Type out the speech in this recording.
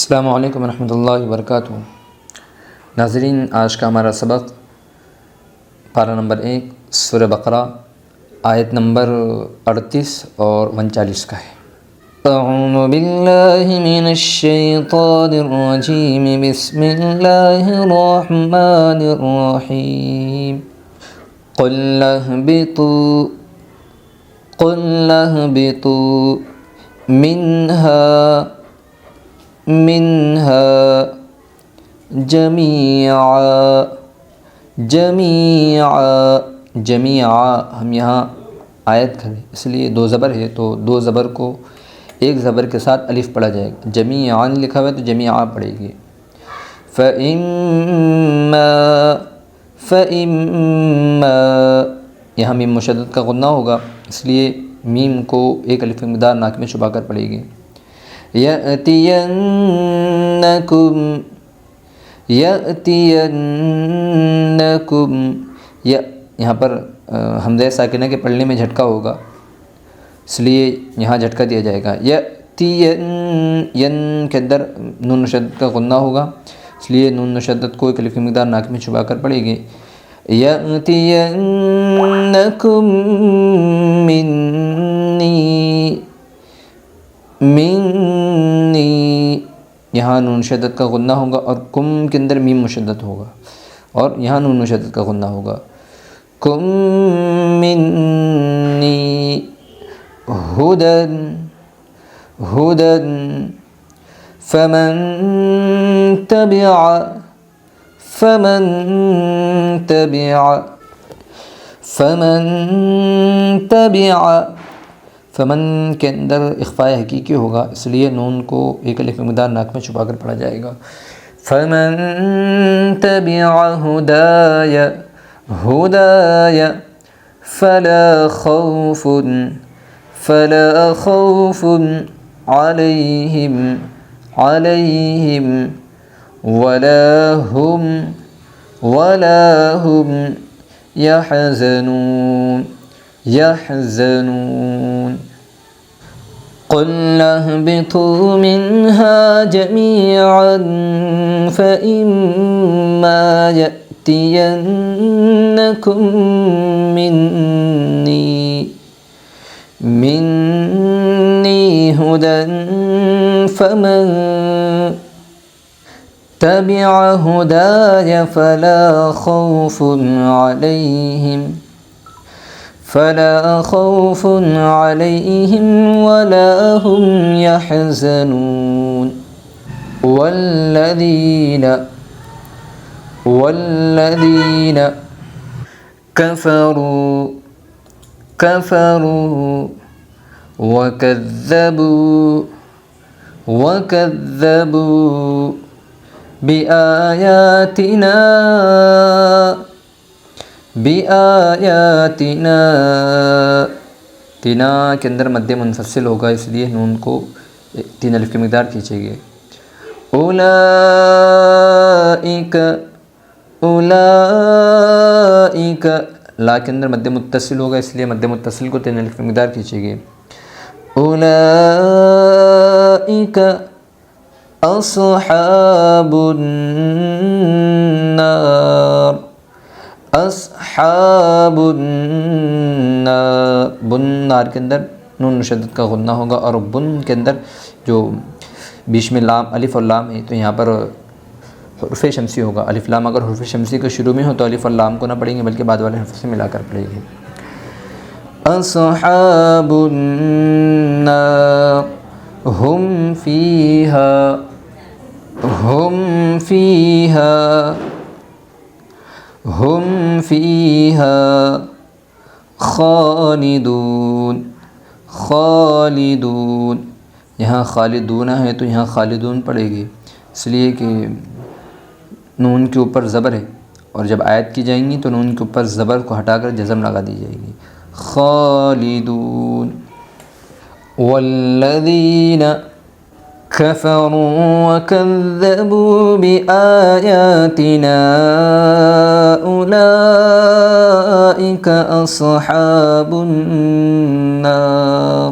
السلام علیکم ورحمۃ اللہ وبرکاتہ۔ ناظرین، آج کا ہمارا سبق پارہ نمبر 1 سورہ بقرہ آیت نمبر 38 اور 39 کا ہے۔ اعوذ باللہ من الشیطان الرجیم، بسم اللہ الرحمن الرحیم۔ قل اهبطوا منها جميعا ہم یہاں آیت کریں، اس لیے 2 زبر ہے تو 2 زبر کو ایک زبر کے ساتھ الف پڑھا جائے گا۔ جمیعا لکھا ہوا ہے تو جمیعا پڑھے گی۔ فإما یہاں میم مشدد کا غنہ ہوگا، اس لیے میم کو ایک الف مقدار ناک میں چھپا کر پڑھے گی۔ یأتینکم یہاں پر حمزہ ساکنہ کے پڑھنے میں جھٹکا ہوگا، اس لیے یہاں جھٹکا دیا جائے گا۔ ین کے اندر نون مشدد کا غنہ ہوگا، اس لیے نون مشدد کو ایک الف مقدار ناک میں چھپا کر پڑھے گی۔ یأتینکم منی یہاں نون شدت کا غنہ ہوگا، اور کم کے اندر میم مشدد ہوگا، اور یہاں نون مشدد کا غنہ ہوگا۔ کم منی ہدن فمن تبع فمن کے اندر اخفاء حقیقی ہوگا، اس لیے نون کو ایک الف مقدار ناک میں چھپا کر پڑھا جائے گا۔ فمن تبع ہدای فلا خوف علیہم ولا هم يحزنون۔ قل اهبطوا منها جميعا فإما يأتينكم مني هدى فمن تبع هداي فلا خوف عليهم ولا هم يحزنون۔ والذين كفروا وكذبوا بآياتنا تینا کے اندر مد منفصل ہوگا، اس لیے نون کو 3 الف کی مقدار کھینچے گے۔ اولئک لا کے اندر مد متصل ہوگا، اس لیے مد متصل کو 3 الف کی مقدار کھینچے گے۔ اولئک اصحاب النار بن کے اندر نون مشدد کا غنہ ہوگا، اور بن کے اندر جو بیچ میں لام الف اور لام ہے تو یہاں پر حرف شمسی ہوگا۔ الف لام اگر حرف شمسی کے شروع میں ہو تو الف اور لام کو نہ پڑھیں گے بلکہ بعد والے حرف سے ملا کر پڑھیں گے۔ اصحاب النار ہم فیہا خالدون یہاں خالدون ہے تو یہاں خالدون پڑھے گی، اس لیے کہ نون کے اوپر زبر ہے، اور جب آیت کی جائیں گی تو نون کے اوپر زبر کو ہٹا کر جزم لگا دی جائے گی۔ خالدون۔ والذین كفروا وكذبوا بآياتنا أولئك أصحاب النار